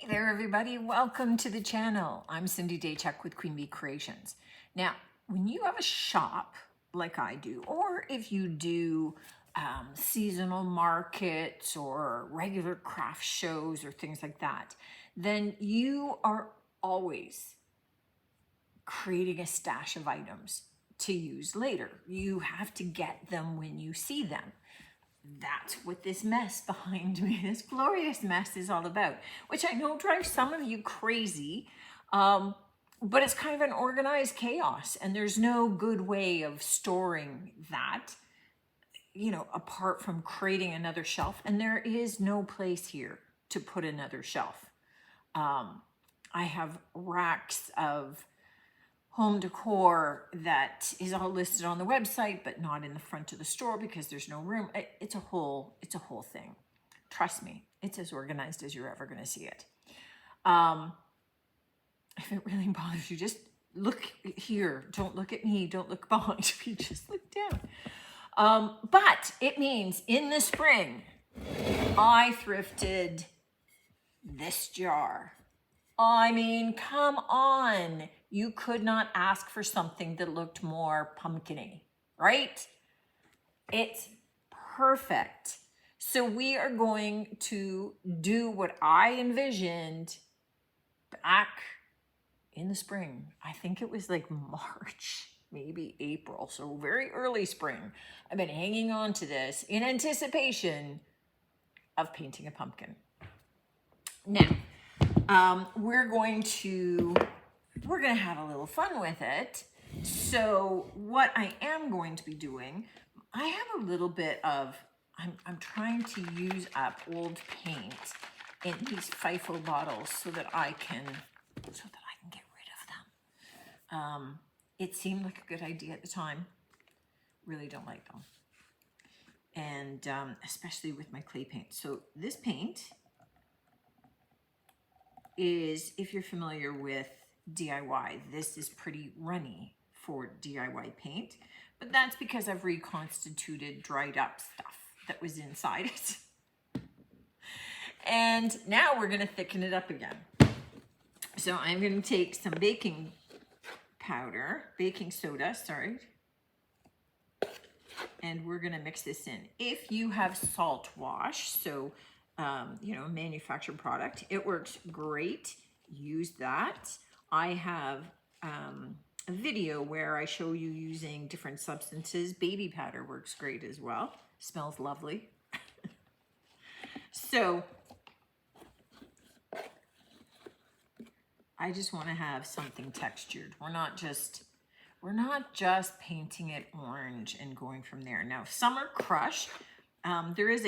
Hey there, everybody. Welcome to the channel. I'm Cindy Daychuck with Queen Bee Creations. Now, when you have a shop like I do, or if you do seasonal markets or regular craft shows or things like that, then you are always creating a stash of items to use later. You have to get them when you see them. That's what this mess behind me, this glorious mess, is all about, which I know drives some of you crazy, but it's kind of an organized chaos, and there's no good way of storing that, apart from creating another shelf, and there is no place here to put another shelf. I have racks of home decor that is all listed on the website, but not in the front of the store because there's no room. It's a whole thing. Trust me, it's as organized as you're ever going to see it. If it really bothers you, just look here. Don't look at me. Don't look behind me. Just look down. But it means in the spring, I thrifted this jar. I mean, come on. You could not ask for something that looked more pumpkin-y, right? It's perfect. So we are going to do what I envisioned back in the spring. I think it was like March, maybe April, so very early spring. I've been hanging on to this in anticipation of painting a pumpkin. Now, we're going to have a little fun with it. So what I am going to be doing, I have a little bit of, I'm trying to use up old paint in these FIFO bottles so that I can get rid of them. It seemed like a good idea at the time. Really don't like them. And especially with my clay paint. So this paint is, if you're familiar with DIY, this is pretty runny for DIY paint, but that's because I've reconstituted dried up stuff that was inside it. And now we're going to thicken it up again. So I'm going to take some baking soda, and we're going to mix this in. If you have salt wash, so manufactured product, it works great. Use that. I have a video where I show you using different substances. Baby powder works great as well. Smells lovely. So I just want to have something textured. We're not just painting it orange and going from there. Now, Summer Crush, there is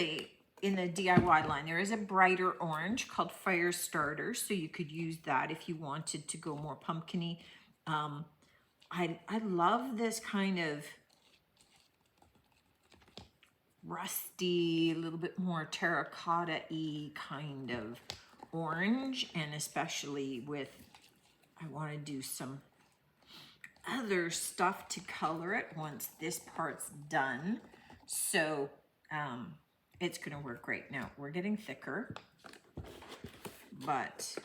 in the DIY line, there is a brighter orange called Fire Starter, so you could use that if you wanted to go more pumpkin-y. I love this kind of rusty, a little bit more terracotta-y kind of orange, and especially with, I want to do some other stuff to color it once this part's done. So it's going to work great. Now, we're getting thicker, but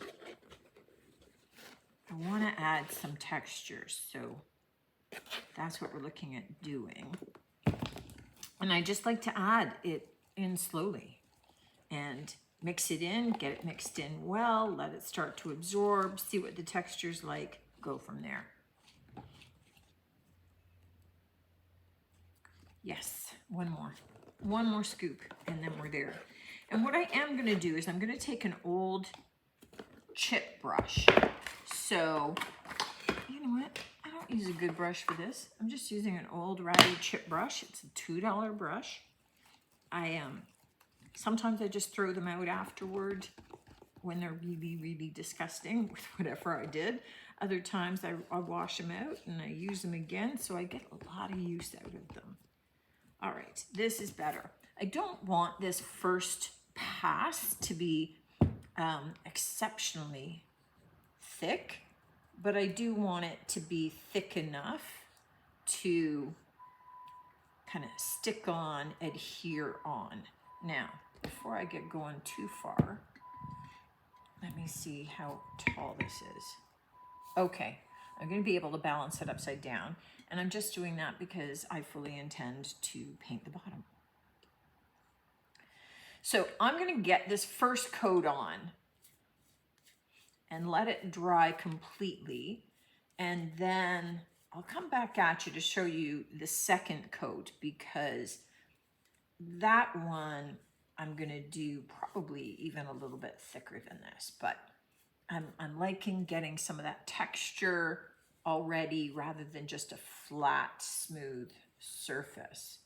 I want to add some textures. So that's what we're looking at doing. And I just like to add it in slowly and mix it in, get it mixed in well, let it start to absorb, see what the texture's like, go from there. Yes, one more scoop, and then we're there. And what I am going to do is I'm going to take an old chip brush. So, you know what? I don't use a good brush for this. I'm just using an old ratty chip brush. It's a $2 brush. Sometimes I just throw them out afterward when they're really, really disgusting with whatever I did. Other times I wash them out and I use them again, so I get a lot of use out of them. All right, this is better. I don't want this first pass to be exceptionally thick, but I do want it to be thick enough to kind of stick on, adhere on. Now, before I get going too far, let me see how tall this is. Okay, I'm going to be able to balance it upside down. And I'm just doing that because I fully intend to paint the bottom. So I'm going to get this first coat on and let it dry completely. And then I'll come back at you to show you the second coat, because that one I'm going to do probably even a little bit thicker than this, but I'm liking getting some of that texture already rather than just a flat, smooth surface,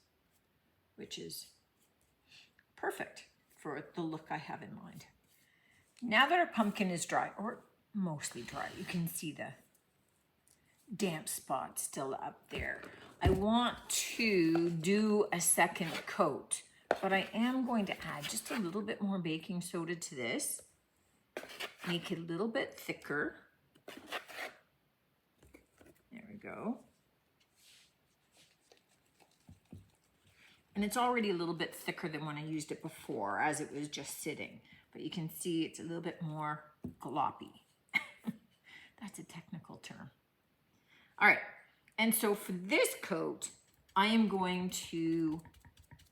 which is perfect for the look I have in mind. Now that our pumpkin is dry, or mostly dry, you can see the damp spot still up there. I want to do a second coat, but I am going to add just a little bit more baking soda to this. Make it a little bit thicker. There we go. And it's already a little bit thicker than when I used it before, as it was just sitting. But you can see it's a little bit more gloppy. That's a technical term. All right, and so for this coat, I am going to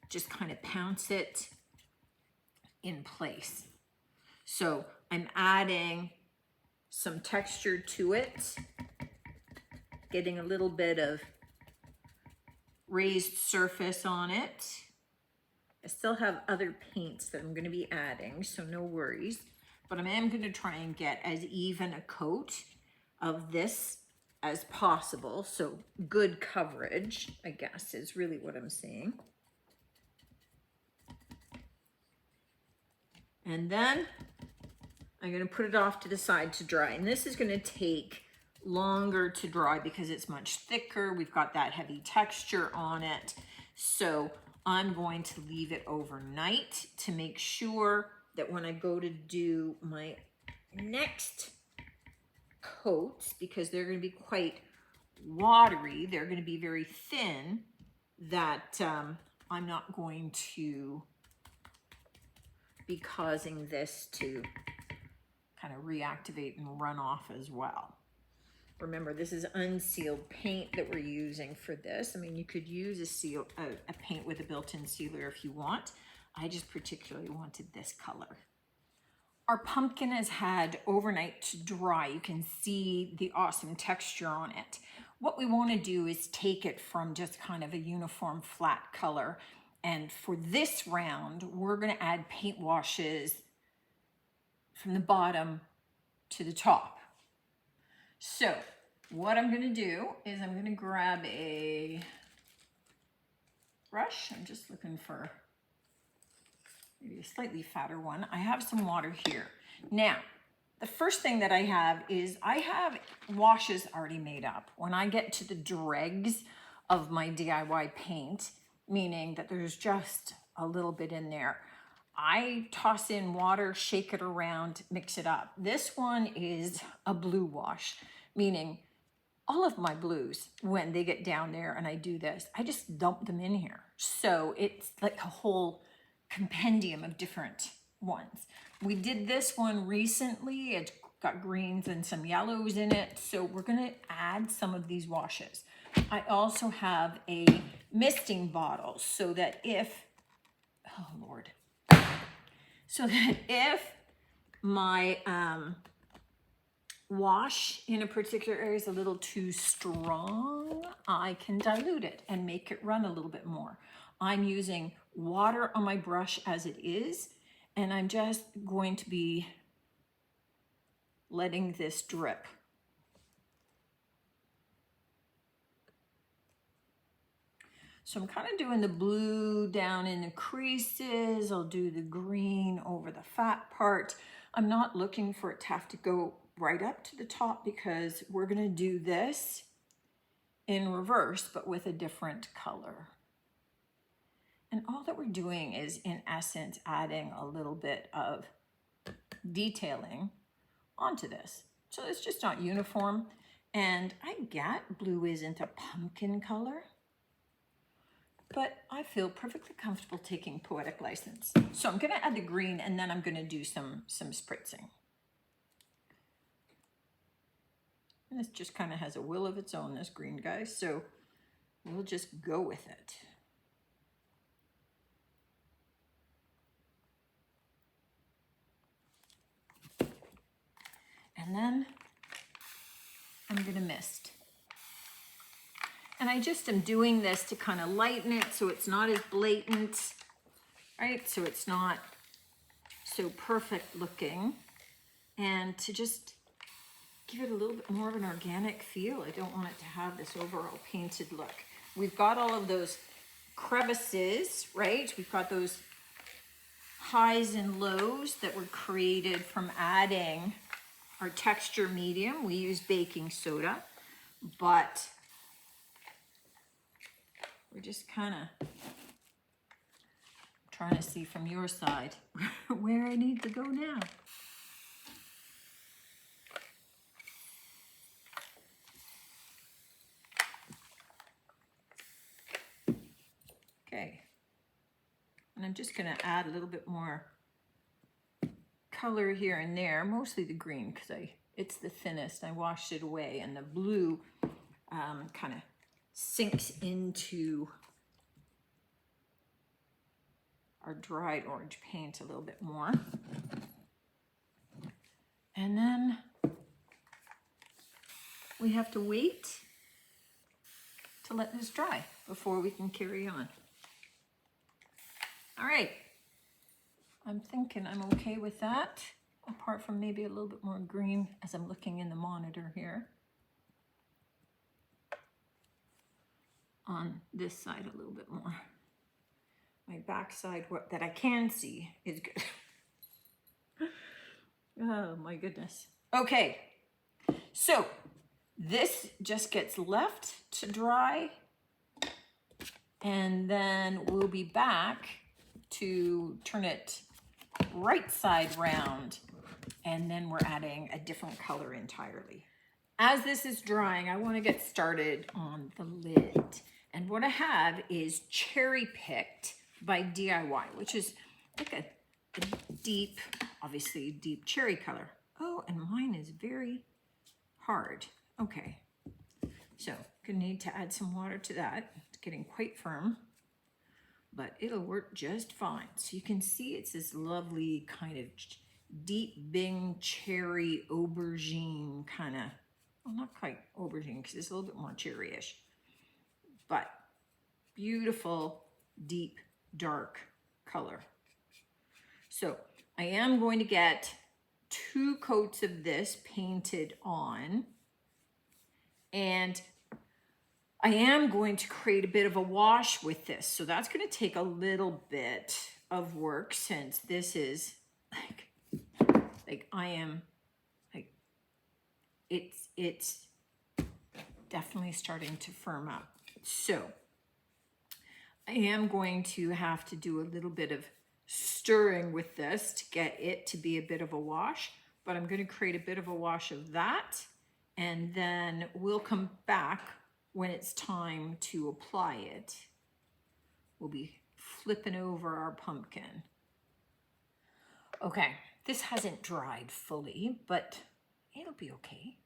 just kind of pounce it in place. So I'm adding some texture to it, getting a little bit of raised surface on it. I still have other paints that I'm going to be adding, so no worries. But I am going to try and get as even a coat of this as possible. So good coverage, I guess, is really what I'm saying. And then I'm going to put it off to the side to dry. And this is going to take longer to dry because it's much thicker. We've got that heavy texture on it. So I'm going to leave it overnight to make sure that when I go to do my next coats, because they're going to be quite watery, they're going to be very thin, that I'm not going to be causing this to kind of reactivate and run off as well. Remember, this is unsealed paint that we're using for this. I mean, you could use a paint with a built-in sealer if you want. I just particularly wanted this color. Our pumpkin has had overnight to dry. You can see the awesome texture on it. What we want to do is take it from just kind of a uniform flat color. And for this round, we're going to add paint washes from the bottom to the top. So what I'm going to do is I'm going to grab a brush. I'm just looking for maybe a slightly fatter one. I have some water here. Now, the first thing that I have is I have washes already made up. When I get to the dregs of my DIY paint, meaning that there's just a little bit in there, I toss in water, shake it around, mix it up. This one is a blue wash, meaning all of my blues, when they get down there and I do this, I just dump them in here. So it's like a whole compendium of different ones. We did this one recently. It's got greens and some yellows in it. So we're going to add some of these washes. I also have a misting bottle so that if, oh Lord, so that if my wash in a particular area is a little too strong, I can dilute it and make it run a little bit more. I'm using water on my brush as it is, and I'm just going to be letting this drip. So I'm kind of doing the blue down in the creases. I'll do the green over the fat part. I'm not looking for it to have to go right up to the top because we're going to do this in reverse, but with a different color. And all that we're doing is, in essence, adding a little bit of detailing onto this. So it's just not uniform. And I get blue isn't a pumpkin color, but I feel perfectly comfortable taking poetic license. So I'm going to add the green, and then I'm going to do some spritzing. And this just kind of has a will of its own, this green, guys. So we'll just go with it. And then I'm going to mist. And I just am doing this to kind of lighten it so it's not as blatant, right? So it's not so perfect looking. And to just give it a little bit more of an organic feel. I don't want it to have this overall painted look. We've got all of those crevices, right? We've got those highs and lows that were created from adding our texture medium. We use baking soda, but we're just kind of trying to see from your side where I need to go now. Okay, and I'm just going to add a little bit more color here and there, mostly the green because it's the thinnest. I washed it away, and the blue kind of sinks into our dried orange paint a little bit more. And then we have to wait to let this dry before we can carry on. All right, I'm thinking I'm okay with that, apart from maybe a little bit more green as I'm looking in the monitor here. On this side a little bit more. My back side that I can see is good. Oh my goodness. Okay, so this just gets left to dry, and then we'll be back to turn it right side round, and then we're adding a different color entirely. As this is drying, I want to get started on the lid. And what I have is Cherry Picked by DIY, which is like a deep, obviously deep cherry color. Oh, and mine is very hard. Okay, so gonna need to add some water to that. It's getting quite firm, but it'll work just fine. So you can see it's this lovely kind of deep Bing cherry aubergine kind of, well, not quite aubergine because it's a little bit more cherry-ish, but beautiful, deep, dark color. So I am going to get 2 coats of this painted on, and I am going to create a bit of a wash with this. So that's going to take a little bit of work, since this is like I am like, it's definitely starting to firm up. So I am going to have to do a little bit of stirring with this to get it to be a bit of a wash, but I'm going to create a bit of a wash of that, and then we'll come back when it's time to apply it. We'll be flipping over our pumpkin. Okay, this hasn't dried fully, but it'll be okay.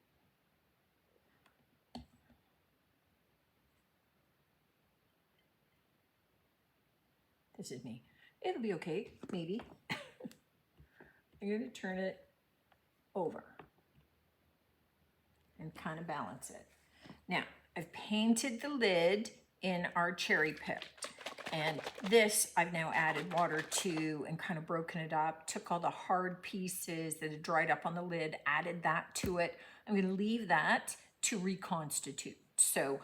This is me. It'll be okay, maybe. I'm going to turn it over and kind of balance it. Now, I've painted the lid in our Cherry Picked, and this I've now added water to and kind of broken it up, took all the hard pieces that had dried up on the lid, added that to it. I'm going to leave that to reconstitute. So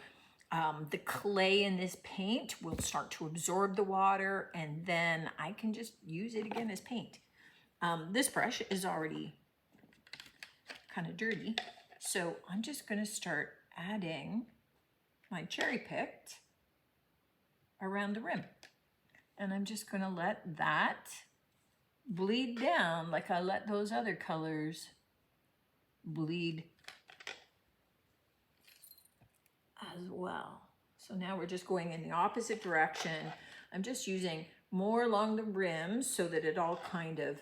the clay in this paint will start to absorb the water, and then I can just use it again as paint. This brush is already kind of dirty, so I'm just going to start adding my Cherry Picked around the rim. And I'm just going to let that bleed down like I let those other colors bleed as well. So now we're just going in the opposite direction. I'm just using more along the rim so that it all kind of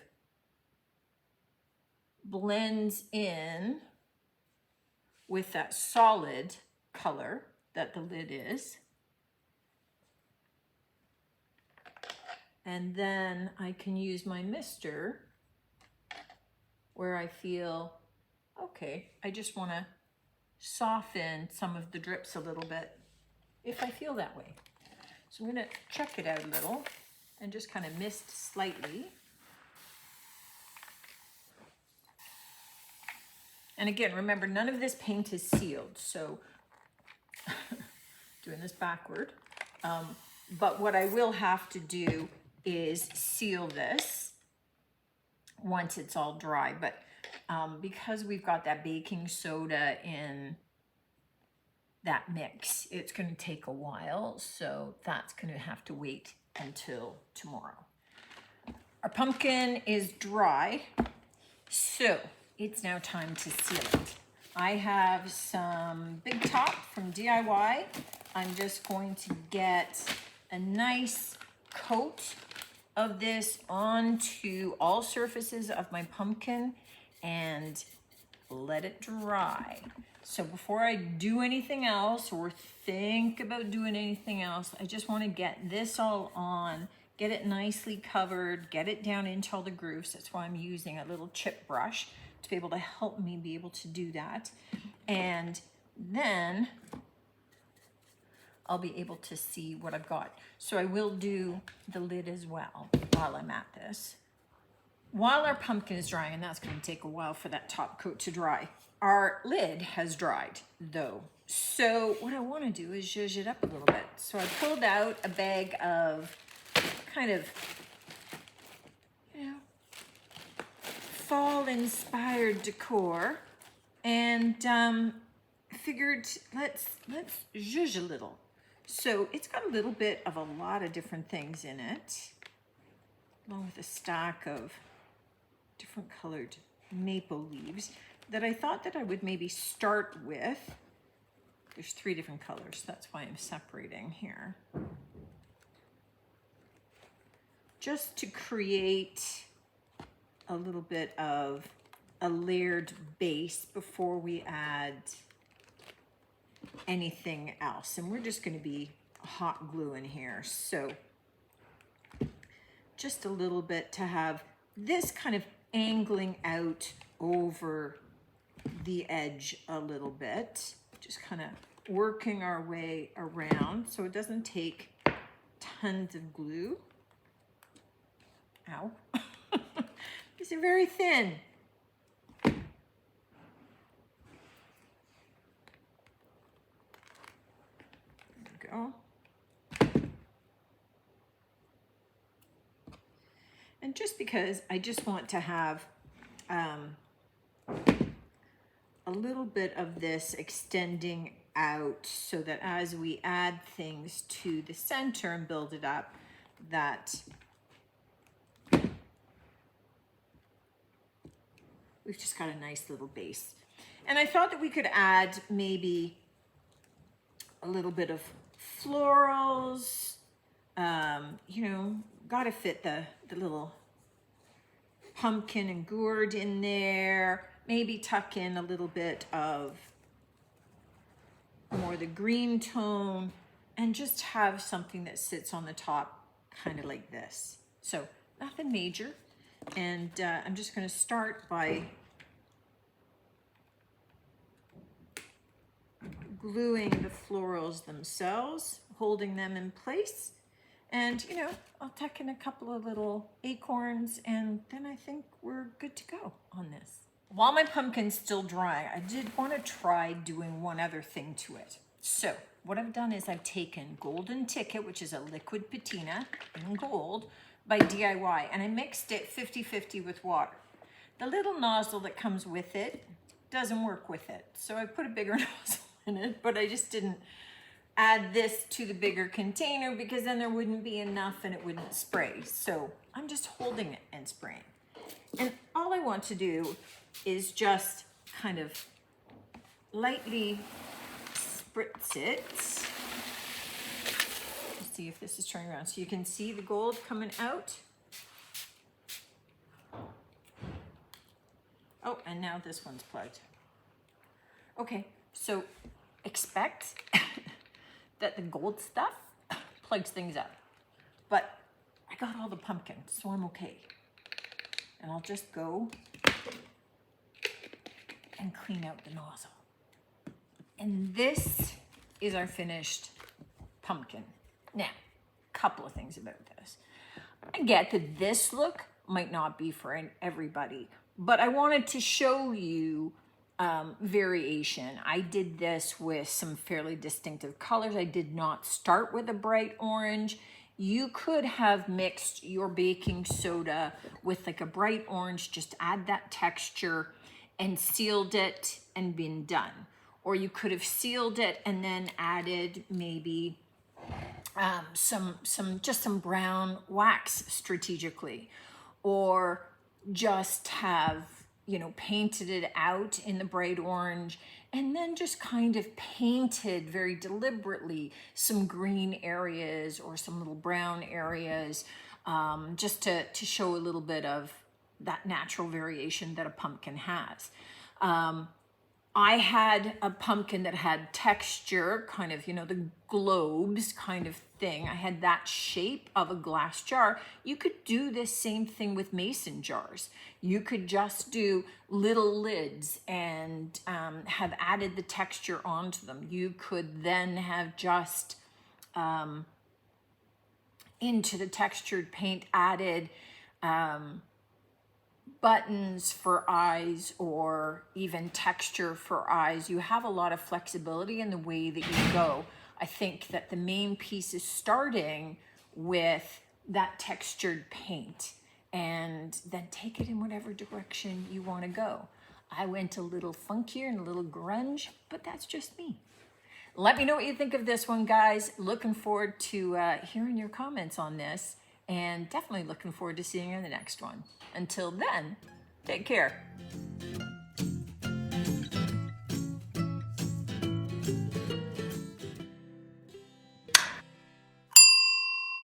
blends in with that solid color that the lid is. And then I can use my mister where I feel, okay, I just want to soften some of the drips a little bit if I feel that way. So I'm going to check it out a little and just kind of mist slightly. And again, remember, none of this paint is sealed, so doing this backward. But what I will have to do is seal this once it's all dry. But because we've got that baking soda in that mix, it's going to take a while, so that's going to have to wait until tomorrow. Our pumpkin is dry, so it's now time to seal it. I have some Big Top from DIY. I'm just going to get a nice coat of this onto all surfaces of my pumpkin and let it dry. So before I do anything else or think about doing anything else, I just want to get this all on, get it nicely covered, get it down into all the grooves. That's why I'm using a little chip brush to be able to help me be able to do that. And then I'll be able to see what I've got. So I will do the lid as well while I'm at this. While our pumpkin is drying, and that's going to take a while for that top coat to dry, our lid has dried though. So what I want to do is zhuzh it up a little bit. So I pulled out a bag of kind of, you know, fall inspired decor, and figured let's zhuzh a little. So it's got a little bit of a lot of different things in it, along with a stack of different colored maple leaves that I thought that I would maybe start with. There's 3 different colors, that's why I'm separating here. Just to create a little bit of a layered base before we add anything else. And we're just going to be hot glue in here. So just a little bit to have this kind of angling out over the edge a little bit, just kind of working our way around so it doesn't take tons of glue. Ow. These are very thin. There we go. And just because I just want to have a little bit of this extending out so that as we add things to the center and build it up, that we've just got a nice little base. And I thought that we could add maybe a little bit of florals, you know, gotta fit the little pumpkin and gourd in there, maybe tuck in a little bit of more the green tone, and just have something that sits on the top kind of like this. So nothing major. And I'm just going to start by gluing the florals themselves, holding them in place. And, you know, I'll tuck in a couple of little acorns, and then I think we're good to go on this. While my pumpkin's still dry, I did want to try doing one other thing to it. So what I've done is I've taken Golden Ticket, which is a liquid patina in gold by DIY, and I mixed it 50-50 with water. The little nozzle that comes with it doesn't work with it, so I put a bigger nozzle in it, but I just didn't add this to the bigger container because then there wouldn't be enough and it wouldn't spray. So I'm just holding it and spraying. And all I want to do is just kind of lightly spritz it. Let's see if this is turning around. So you can see the gold coming out. Oh, and now this one's plugged. Okay, So expect that the gold stuff plugs things up. But I got all the pumpkin, so I'm okay. And I'll just go and clean out the nozzle. And this is our finished pumpkin. Now, a couple of things about this. I get that this look might not be for everybody, but I wanted to show you variation. I did this with some fairly distinctive colors. I did not start with a bright orange. You could have mixed your baking soda with like a bright orange, just add that texture and sealed it and been done. Or you could have sealed it and then added maybe some brown wax strategically, or just have, you know, painted it out in the bright orange and then just kind of painted very deliberately some green areas or some little brown areas, just to show a little bit of that natural variation that a pumpkin has. I had a pumpkin that had texture, kind of, you know, the globes kind of thing. I had that shape of a glass jar. You could do this same thing with mason jars. You could just do little lids and have added the texture onto them. You could then have just into the textured paint added buttons for eyes or even texture for eyes. You have a lot of flexibility in the way that you go. I think that the main piece is starting with that textured paint and then take it in whatever direction you want to go. I went a little funkier and a little grunge, but that's just me. Let me know what you think of this one, guys. Looking forward to hearing your comments on this, and definitely looking forward to seeing you in the next one. Until then, take care.